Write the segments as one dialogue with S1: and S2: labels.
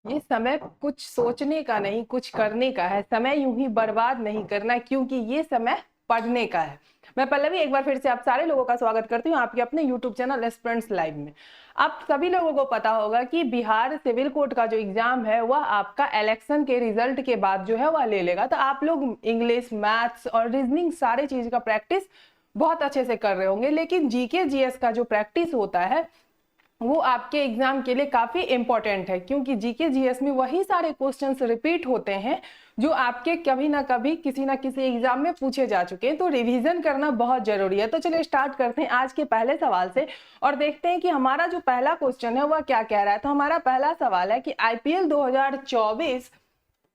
S1: ये समय कुछ सोचने का नहीं, कुछ करने का है। समय यूं ही बर्बाद नहीं करना, क्योंकि ये समय पढ़ने का है। मैं पल्लवी एक बार फिर से आप सारे लोगों का स्वागत करती हूँ आपके अपने YouTube चैनल एस्पिरेंट्स लाइव में। आप सभी लोगों को पता होगा कि बिहार सिविल कोर्ट का जो एग्जाम है वह आपका इलेक्शन के रिजल्ट के बाद जो है वह ले लेगा। तो आप लोग इंग्लिश, मैथ्स और रीजनिंग सारे चीज का प्रैक्टिस बहुत अच्छे से कर रहे होंगे, लेकिन जीके जीएस का जो प्रैक्टिस होता है वो आपके एग्जाम के लिए काफी इंपॉर्टेंट है, क्योंकि जीके जीएस में वही सारे क्वेश्चंस रिपीट होते हैं जो आपके कभी ना कभी किसी ना किसी एग्जाम में पूछे जा चुके हैं। तो रिवीजन करना बहुत जरूरी है। तो चलिए स्टार्ट करते हैं आज के पहले सवाल से और देखते हैं कि हमारा जो पहला क्वेश्चन है वह क्या कह रहा है। तो हमारा पहला सवाल है कि आईपीएल 2024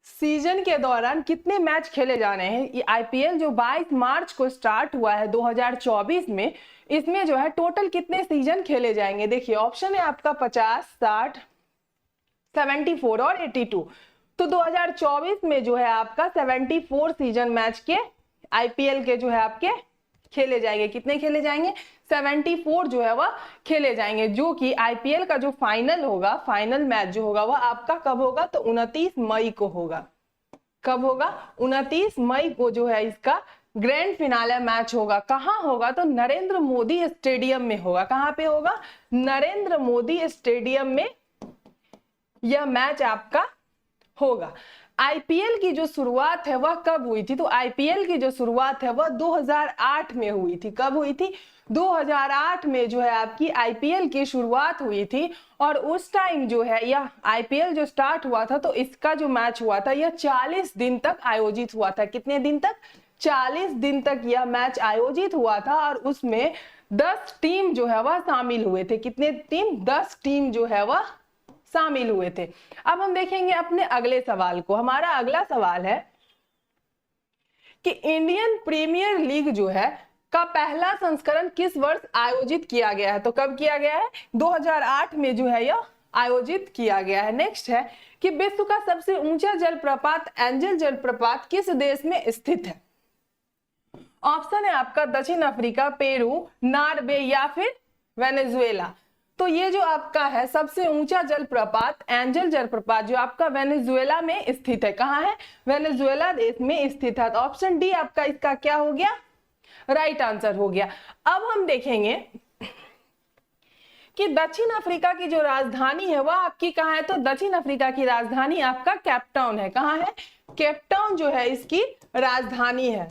S1: सीजन के दौरान कितने मैच खेले जाने हैं। ये आईपीएल जो 22 मार्च को स्टार्ट हुआ है 2024 में, इसमें जो है टोटल कितने सीजन खेले जाएंगे। देखिए ऑप्शन है आपका 50, 60, 74 और 82। तो 2024 में जो है आपका 74 सीजन मैच के आईपीएल के जो है आपके खेले जाएंगे। कितने खेले जाएंगे? 74 जो है वह खेले जाएंगे, जो कि आईपीएल का जो फाइनल होगा, फाइनल मैच जो होगा वह आपका कब होगा? तो 29 मई को होगा। कब होगा? 29 मई को जो है इसका ग्रैंड फिनाले मैच होगा। कहां होगा? तो नरेंद्र मोदी स्टेडियम में होगा। कहां पे होगा? नरेंद्र मोदी स्टेडियम में यह मैच आपका होगा। आईपीएल की जो शुरुआत है वह कब हुई थी? तो आईपीएल की जो शुरुआत है वह 2008 में हुई थी। कब हुई थी? 2008 में जो है आपकी आईपीएल की शुरुआत हुई थी। और उस टाइम जो है यह आईपीएल जो स्टार्ट हुआ था तो इसका जो मैच हुआ था यह 40 दिन तक आयोजित हुआ था। कितने दिन तक? 40 दिन तक यह मैच आयोजित हुआ था और उसमें 10 टीम जो है वह शामिल हुए थे। कितने टीम? 10 टीम जो है वह शामिल हुए थे। अब हम देखेंगे अपने अगले सवाल को। हमारा अगला सवाल है कि इंडियन प्रीमियर लीग जो है का पहला संस्करण किस वर्ष आयोजित किया गया है। तो कब किया गया है? 2008 में जो है यह आयोजित किया गया है। नेक्स्ट है कि विश्व का सबसे ऊंचा जलप्रपात एंजल जलप्रपात किस देश में स्थित है। ऑप्शन है आपका दक्षिण अफ्रीका, पेरू, नॉर्वे या फिर वेनेजुएला। तो ये जो आपका है सबसे ऊंचा जलप्रपात एंजल जलप्रपात जो आपका वेनेजुएला में स्थित है। कहां है? वेनेजुएला देश में स्थित है। तो ऑप्शन डी आपका इसका क्या हो गया? राइट आंसर हो गया। अब हम देखेंगे कि दक्षिण अफ्रीका की जो राजधानी है वह आपकी कहां है। तो दक्षिण अफ्रीका की राजधानी आपका केपटाउन है। कहां है? केपटाउन जो है इसकी राजधानी है।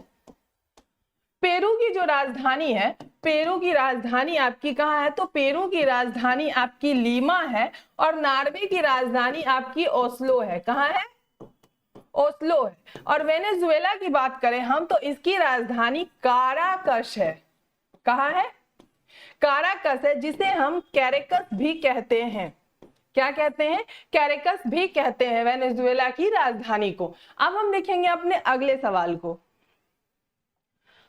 S1: पेरू की जो राजधानी है, पेरू की राजधानी आपकी कहां है? तो पेरू की राजधानी आपकी लीमा है और नॉर्वे की राजधानी आपकी ओस्लो है। कहां है? ओस्लो है। और वेनेजुएला की बात करें हम तो इसकी राजधानी काराकस है। कहां है? काराकस है, जिसे हम कैरेकस भी कहते हैं। क्या कहते हैं? कैरेकस भी कहते हैं वेनेजुएला की राजधानी को। अब हम देखेंगे अपने अगले सवाल को।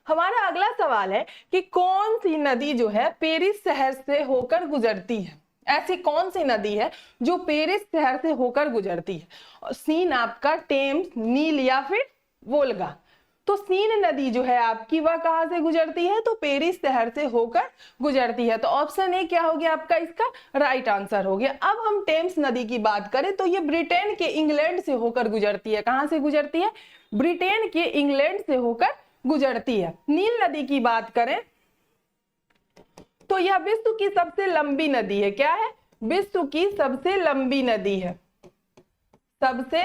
S1: हमारा अगला सवाल है कि कौन सी नदी जो है पेरिस शहर से होकर गुजरती है। ऐसी कौन सी नदी है जो पेरिस शहर से होकर गुजरती है? सीन आपका, टेम्स, नील या फिर वोल्गा। तो सीन नदी जो है आपकी वह कहां से गुजरती है? तो पेरिस शहर से होकर गुजरती है। तो ऑप्शन ए क्या हो गया आपका? इसका राइट आंसर हो गया। अब हम टेम्स नदी की बात करें तो ये ब्रिटेन के इंग्लैंड से होकर गुजरती है। कहां से गुजरती है? ब्रिटेन के इंग्लैंड से होकर गुजरती है। नील नदी की बात करें तो यह विश्व की सबसे लंबी नदी है। क्या है? विश्व की सबसे लंबी नदी है। सबसे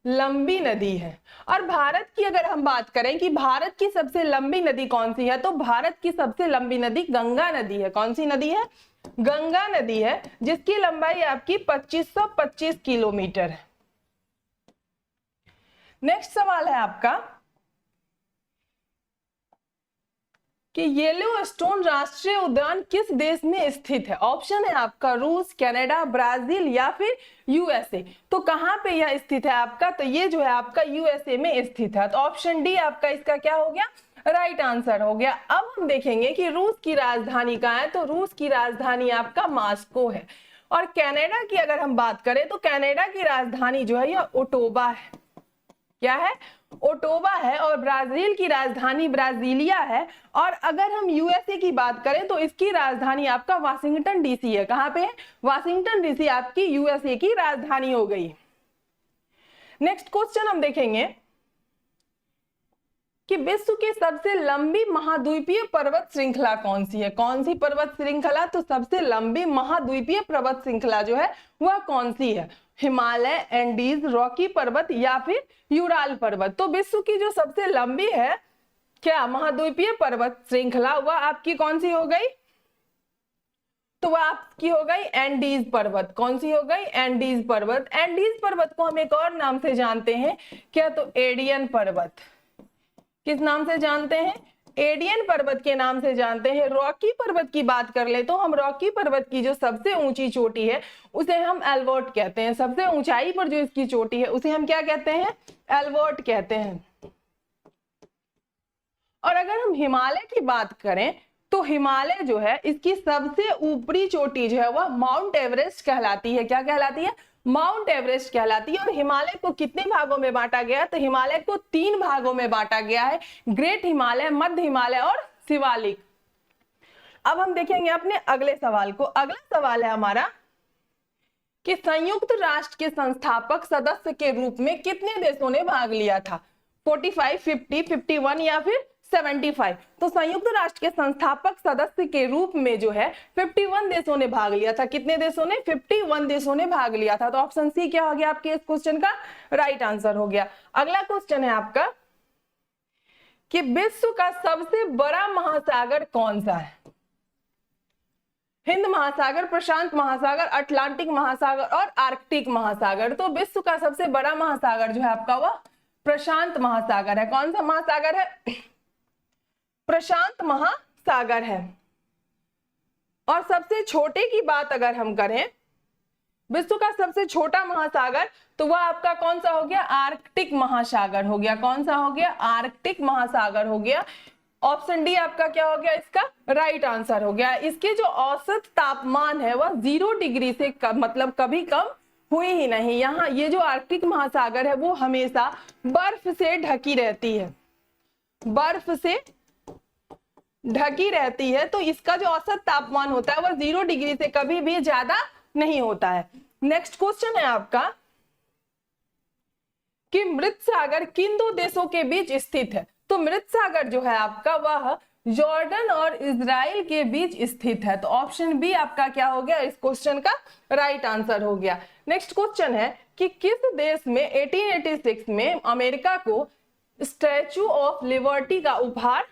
S1: लंबी नदी है। और भारत की अगर हम बात करें कि भारत की सबसे लंबी नदी कौन सी है, तो भारत की सबसे लंबी नदी गंगा नदी है। कौन सी नदी है? गंगा नदी है, जिसकी लंबाई आपकी 2525 किलोमीटर है। नेक्स्ट सवाल है आपका कि येलोस्टोन राष्ट्रीय उद्यान किस देश में स्थित है। ऑप्शन है आपका रूस, कनाडा, ब्राजील या फिर यूएसए। तो कहां पे यह स्थित है आपका? तो ये जो है आपका यूएसए में स्थित है। तो ऑप्शन डी आपका इसका क्या हो गया? राइट आंसर हो गया। अब हम देखेंगे कि रूस की राजधानी कहां है। तो रूस की राजधानी आपका मॉस्को है। और कनाडा की अगर हम बात करें तो कनाडा की राजधानी जो है यह ओटावा है। क्या है? ओटोवा है और ब्राजील की राजधानी ब्राजीलिया है। और अगर हम यूएसए की बात करें तो इसकी राजधानी आपका वाशिंगटन डीसी है। कहां पे है? वाशिंगटन डीसी आपकी यूएसए की राजधानी हो गई। नेक्स्ट क्वेश्चन हम देखेंगे कि विश्व की सबसे लंबी महाद्वीपीय पर्वत श्रृंखला कौन सी है? कौन सी पर्वत श्रृंखला? तो सबसे लंबी महाद्वीपीय पर्वत श्रृंखला जो है वह कौन सी है? हिमालय, एंडीज, रॉकी पर्वत या फिर यूराल पर्वत। तो विश्व की जो सबसे लंबी है क्या महाद्वीपीय पर्वत श्रृंखला, वह आपकी कौन सी हो गई? तो वह आपकी हो गई एंडीज पर्वत। कौन सी हो गई? एंडीज पर्वत। एंडीज पर्वत को हम एक और नाम से जानते हैं क्या? तो एडियन पर्वत। किस नाम से जानते हैं? एडियन पर्वत के नाम से जानते हैं। रॉकी पर्वत की बात कर ले तो हम रॉकी पर्वत की जो सबसे ऊंची चोटी है उसे हम एल्बर्ट कहते हैं। सबसे ऊंचाई पर जो इसकी चोटी है उसे हम क्या कहते हैं? एल्बर्ट कहते हैं। और अगर हम हिमालय की बात करें तो हिमालय जो है इसकी सबसे ऊपरी चोटी जो है वह माउंट एवरेस्ट कहलाती है। क्या कहलाती है? माउंट एवरेस्ट कहलाती है। और हिमालय को कितने भागों में बांटा गया है? तो हिमालय को 3 भागों में बांटा गया है, ग्रेट हिमालय, मध्य हिमालय और शिवालिक। अब हम देखेंगे अपने अगले सवाल को। अगला सवाल है हमारा कि संयुक्त राष्ट्र के संस्थापक सदस्य के रूप में कितने देशों ने भाग लिया था? 45, 50, 51 या फिर 75। तो संयुक्त राष्ट्र के संस्थापक सदस्य के रूप में जो है 51 देशों ने भाग लिया था। कितने देशों ने? 51 देशों ने भाग लिया था। तो ऑप्शन सी क्या हो गया आपके इस क्वेश्चन का? राइट आंसर हो गया। अगला क्वेश्चन है आपका कि विश्व का सबसे बड़ा महासागर कौन सा है? हिंद महासागर, प्रशांत महासागर, अटलांटिक महासागर और आर्कटिक महासागर। तो विश्व का सबसे बड़ा महासागर जो है आपका वह प्रशांत महासागर है। कौन सा महासागर है? प्रशांत महासागर है। और सबसे छोटे की बात अगर हम करें, विश्व का सबसे छोटा महासागर, तो वह आपका कौन सा हो गया? आर्कटिक महासागर हो गया। कौन सा हो गया? आर्कटिक महासागर हो गया। ऑप्शन डी आपका क्या हो गया? इसका राइट आंसर हो गया। इसके जो औसत तापमान है वह 0 डिग्री से मतलब कभी कम हुई ही नहीं। यहाँ ये जो आर्कटिक महासागर है वो हमेशा बर्फ से ढकी रहती है, बर्फ से ढकी रहती है। तो इसका जो औसत तापमान होता है वह 0 डिग्री से कभी भी ज्यादा नहीं होता है। नेक्स्ट क्वेश्चन है आपका कि मृत सागर किन 2 देशों के बीच स्थित है? तो मृत सागर जो है आपका वह जॉर्डन और इजराइल के बीच स्थित है। तो ऑप्शन बी आपका क्या हो गया? इस क्वेश्चन का राइट आंसर हो गया। नेक्स्ट क्वेश्चन है कि किस देश में 1886 में अमेरिका को स्टैचू ऑफ लिबर्टी का उपहार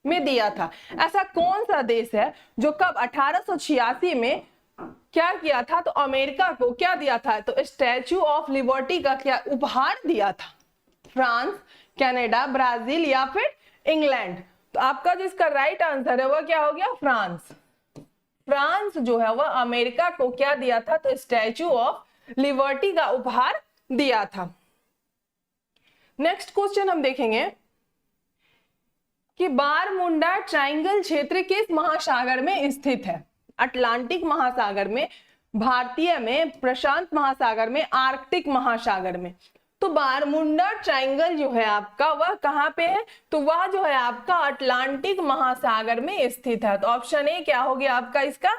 S1: में दिया था? ऐसा कौन सा देश है जो कब 1886 में क्या किया था? तो अमेरिका को क्या दिया था? तो स्टैचू ऑफ लिबर्टी का क्या उपहार दिया था? फ्रांस, कनाडा, ब्राजील या फिर इंग्लैंड? तो आपका जो इसका राइट आंसर है वह क्या हो गया? फ्रांस। फ्रांस जो है वह अमेरिका को क्या दिया था? तो स्टैचू ऑफ लिबर्टी का उपहार दिया था। नेक्स्ट क्वेश्चन हम देखेंगे कि बारमुंडा ट्रायंगल क्षेत्र किस महासागर में स्थित है? अटलांटिक महासागर में, भारतीय में, प्रशांत महासागर में, आर्कटिक महासागर में। तो बारमुंडा ट्रायंगल जो है आपका वह कहां पे है? तो वह जो है आपका अटलांटिक महासागर में स्थित है। तो ऑप्शन ए क्या हो गया आपका? इसका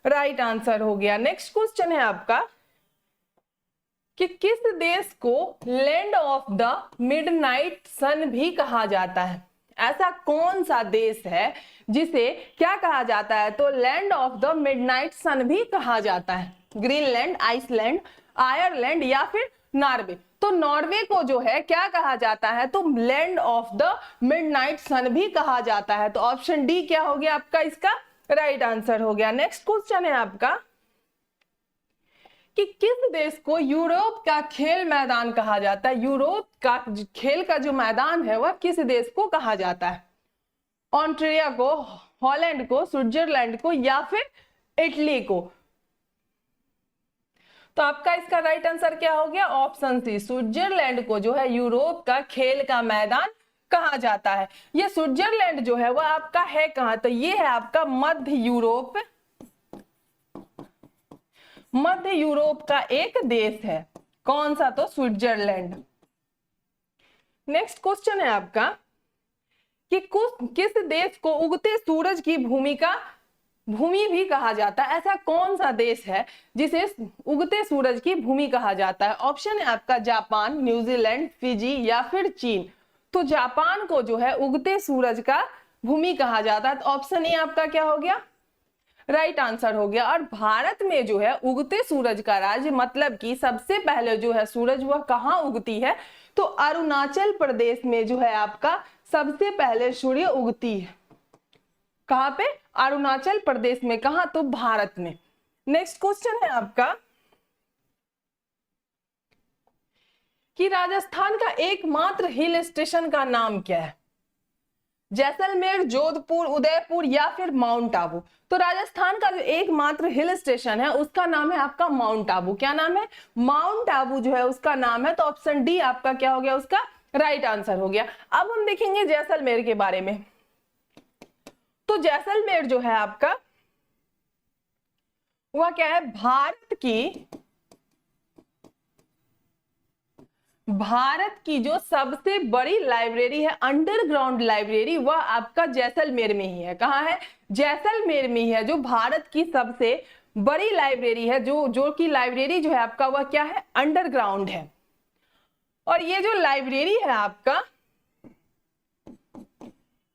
S1: राइट आंसर हो गया। नेक्स्ट क्वेश्चन है आपका कि किस देश को लैंड ऑफ द मिडनाइट सन भी कहा जाता है? ऐसा कौन सा देश है जिसे क्या कहा जाता है? तो लैंड ऑफ द मिडनाइट सन भी कहा जाता है। ग्रीनलैंड, आइसलैंड, आयरलैंड या फिर नॉर्वे? तो नॉर्वे को जो है क्या कहा जाता है? तो लैंड ऑफ द मिडनाइट सन भी कहा जाता है। तो ऑप्शन डी क्या हो गया आपका? इसका राइट आंसर हो गया। नेक्स्ट क्वेश्चन है आपका कि किस देश को यूरोप का खेल मैदान कहा जाता है? यूरोप का खेल का जो मैदान है वह किस देश को कहा जाता है? ऑस्ट्रिया को, हॉलैंड को, स्विट्जरलैंड को या फिर इटली को? तो आपका इसका राइट आंसर क्या हो गया? ऑप्शन सी, स्विट्जरलैंड को जो है यूरोप का खेल का मैदान कहा जाता है। ये स्विट्जरलैंड जो है वह आपका है कहां? तो ये है आपका मध्य यूरोप, मध्य यूरोप का एक देश है। कौन सा? तो स्विट्जरलैंड। नेक्स्ट क्वेश्चन है आपका कि किस देश को उगते सूरज की भूमि भी कहा जाता है? ऐसा कौन सा देश है जिसे उगते सूरज की भूमि कहा जाता है? ऑप्शन है आपका जापान, न्यूजीलैंड, फिजी या फिर चीन। तो जापान को जो है उगते सूरज का भूमि कहा जाता है। तो ऑप्शन ए आपका क्या हो गया? राइट आंसर हो गया। और भारत में जो है उगते सूरज का राज्य, मतलब कि सबसे पहले जो है सूरज वह कहाँ उगती है? तो अरुणाचल प्रदेश में जो है आपका सबसे पहले सूर्य उगती है। कहां पे? अरुणाचल प्रदेश में। कहां? तो भारत में। नेक्स्ट क्वेश्चन है आपका कि राजस्थान का एकमात्र हिल स्टेशन का नाम क्या है? जैसलमेर, जोधपुर, उदयपुर या फिर माउंट आबू। तो राजस्थान का जो एकमात्र हिल स्टेशन है उसका नाम है आपका माउंट आबू। क्या नाम है? माउंट आबू जो है उसका नाम है। तो ऑप्शन डी आपका क्या हो गया? उसका राइट आंसर हो गया। अब हम देखेंगे जैसलमेर के बारे में। तो जैसलमेर जो है आपका वह क्या है? भारत की जो सबसे बड़ी लाइब्रेरी है, अंडरग्राउंड लाइब्रेरी, वह आपका जैसलमेर में ही है। कहां है? जैसलमेर में ही है। जो भारत की सबसे बड़ी लाइब्रेरी है, जो कि लाइब्रेरी जो है आपका वह क्या है? अंडरग्राउंड है। और ये जो लाइब्रेरी है आपका,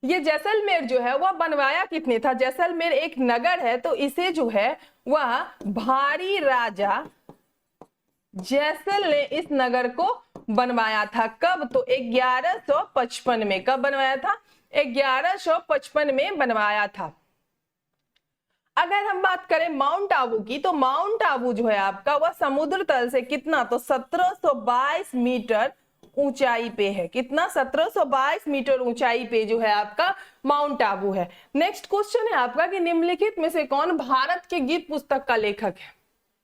S1: ये जैसलमेर जो है वह बनवाया किसने था? जैसलमेर एक नगर है, तो इसे जो है वह भारी राजा जैसल ने इस नगर को बनवाया था। कब? तो 1155 में। कब बनवाया था? 1155 में बनवाया था। अगर हम बात करें माउंट आबू की, तो माउंट आबू जो है आपका वह समुद्र तल से कितना? तो 1722 मीटर ऊंचाई पे है। कितना? 1722 मीटर ऊंचाई पे जो है आपका माउंट आबू है। नेक्स्ट क्वेश्चन है आपका कि निम्नलिखित में से कौन भारत के गीत पुस्तक का लेखक है?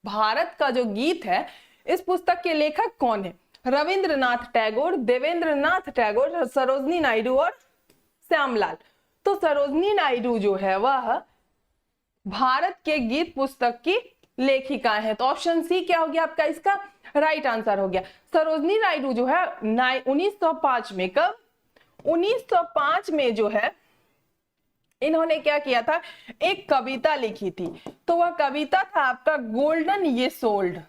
S1: भारत का जो गीत है इस पुस्तक के लेखक कौन है? रविंद्रनाथ टैगोर, देवेंद्रनाथ टैगोर, सरोजनी नायडू और श्यामलाल। तो सरोजनी नायडू जो है वह भारत के गीत पुस्तक की लेखिका है। तो ऑप्शन सी क्या हो गया आपका? इसका राइट आंसर हो गया। सरोजनी नायडू जो है 1905 में। कब? 1905 में जो है इन्होंने क्या किया था? एक कविता लिखी थी। तो वह कविता था आपका गोल्डन ये सोल्ड।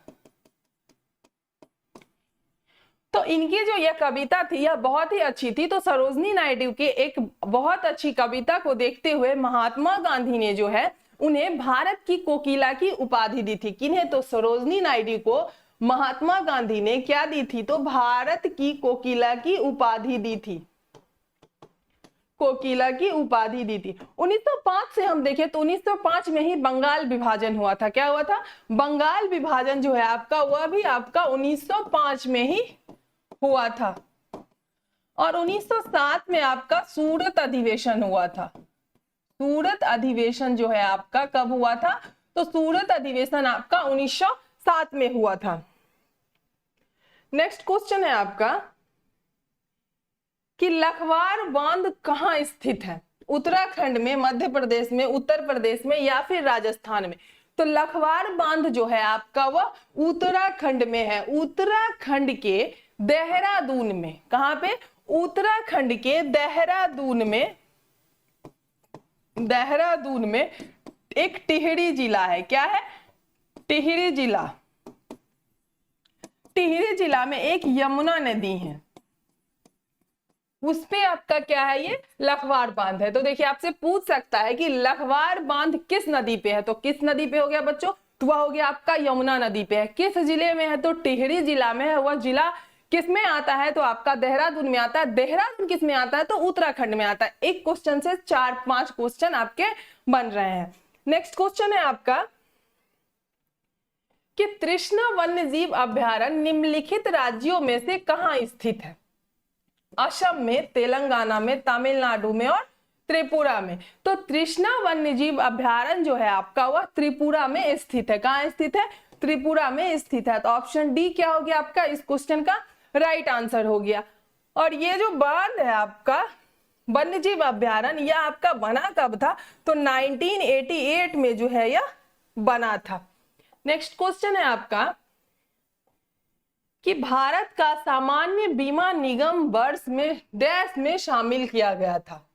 S1: तो इनकी जो यह कविता थी यह बहुत ही अच्छी थी। तो सरोजनी नायडू के एक बहुत अच्छी कविता को देखते हुए महात्मा गांधी ने जो है उन्हें भारत की कोकिला की उपाधि दी थी। किन्हें? तो सरोजनी नायडू को महात्मा गांधी ने क्या दी थी? तो भारत की कोकिला की उपाधि दी थी। कोकिला की उपाधि दी थी। 1905 से हम देखें तो 1905 में ही बंगाल विभाजन हुआ था। क्या हुआ था? बंगाल विभाजन जो है आपका वह भी आपका 1905 में ही हुआ था। और 1907 में आपका सूरत अधिवेशन हुआ था। सूरत अधिवेशन जो है आपका कब हुआ था? तो सूरत अधिवेशन आपका 1907 में हुआ था। नेक्स्ट क्वेश्चन है आपका कि लखवार बांध कहां स्थित है? उत्तराखंड में, मध्य प्रदेश में, उत्तर प्रदेश में या फिर राजस्थान में? तो लखवार बांध जो है आपका वह उत्तराखंड में है। उत्तराखंड के देहरादून में। कहां पे? उत्तराखंड के देहरादून में एक टिहरी जिला है। क्या है? टिहरी जिला। टिहरी जिला में एक यमुना नदी है, उस पे आपका क्या है? ये लखवार बांध है। तो देखिए आपसे पूछ सकता है कि लखवार बांध किस नदी पे है? तो किस नदी पे हो गया बच्चों? तो वह हो गया आपका यमुना नदी पे है। किस जिले में है? तो टिहरी जिला में है। वह जिला किस में आता है? तो आपका देहरादून में आता है। देहरादून किस में आता है? तो उत्तराखंड में आता है। एक क्वेश्चन से 4-5 क्वेश्चन आपके बन रहे हैं। नेक्स्ट क्वेश्चन है आपका कि तृष्णा वन्यजीव अभयारण्य निम्नलिखित राज्यों में से कहां स्थित है? असम में, तेलंगाना में, तमिलनाडु में और त्रिपुरा में। तो तृष्णा वन्यजीव अभयारण्य जो है आपका वह त्रिपुरा में स्थित है। कहां स्थित है? त्रिपुरा में स्थित है। तो ऑप्शन डी क्या हो गया आपका? इस क्वेश्चन का राइट आंसर हो गया। और ये जो बांध है आपका वन्यजीव अभयारण्य, यह आपका बना कब था? तो 1988 में जो है यह बना था। नेक्स्ट क्वेश्चन है आपका कि भारत का सामान्य बीमा निगम वर्ष में डैश में शामिल किया गया था?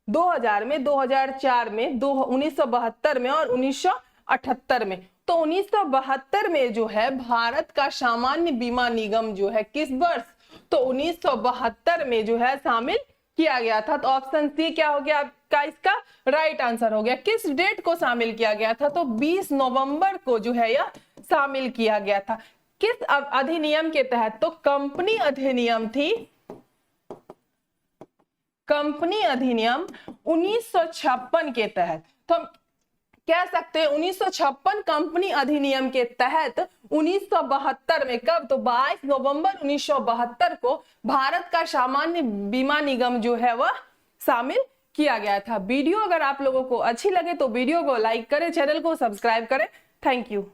S1: 2000 में, 2004 में, 1972 में और 1978 में। तो 1972 में जो है भारत का सामान्य बीमा निगम जो है किस वर्ष? तो 1972 में जो है शामिल किया गया था। तो ऑप्शन सी क्या हो गया आपका इसका राइट आंसर हो गया। किस डेट को शामिल किया गया था? तो 20 नवंबर को जो है यह शामिल किया गया था। किस अधिनियम के तहत? तो कंपनी अधिनियम थी, कंपनी अधिनियम 1956 के तहत। तो हम कह सकते हैं 1956 कंपनी अधिनियम के तहत 1972 में, कब? तो 22 नवंबर 1972 को भारत का सामान्य बीमा निगम जो है वह शामिल किया गया था। वीडियो अगर आप लोगों को अच्छी लगे तो वीडियो को लाइक करें, चैनल को सब्सक्राइब करें। Thank you.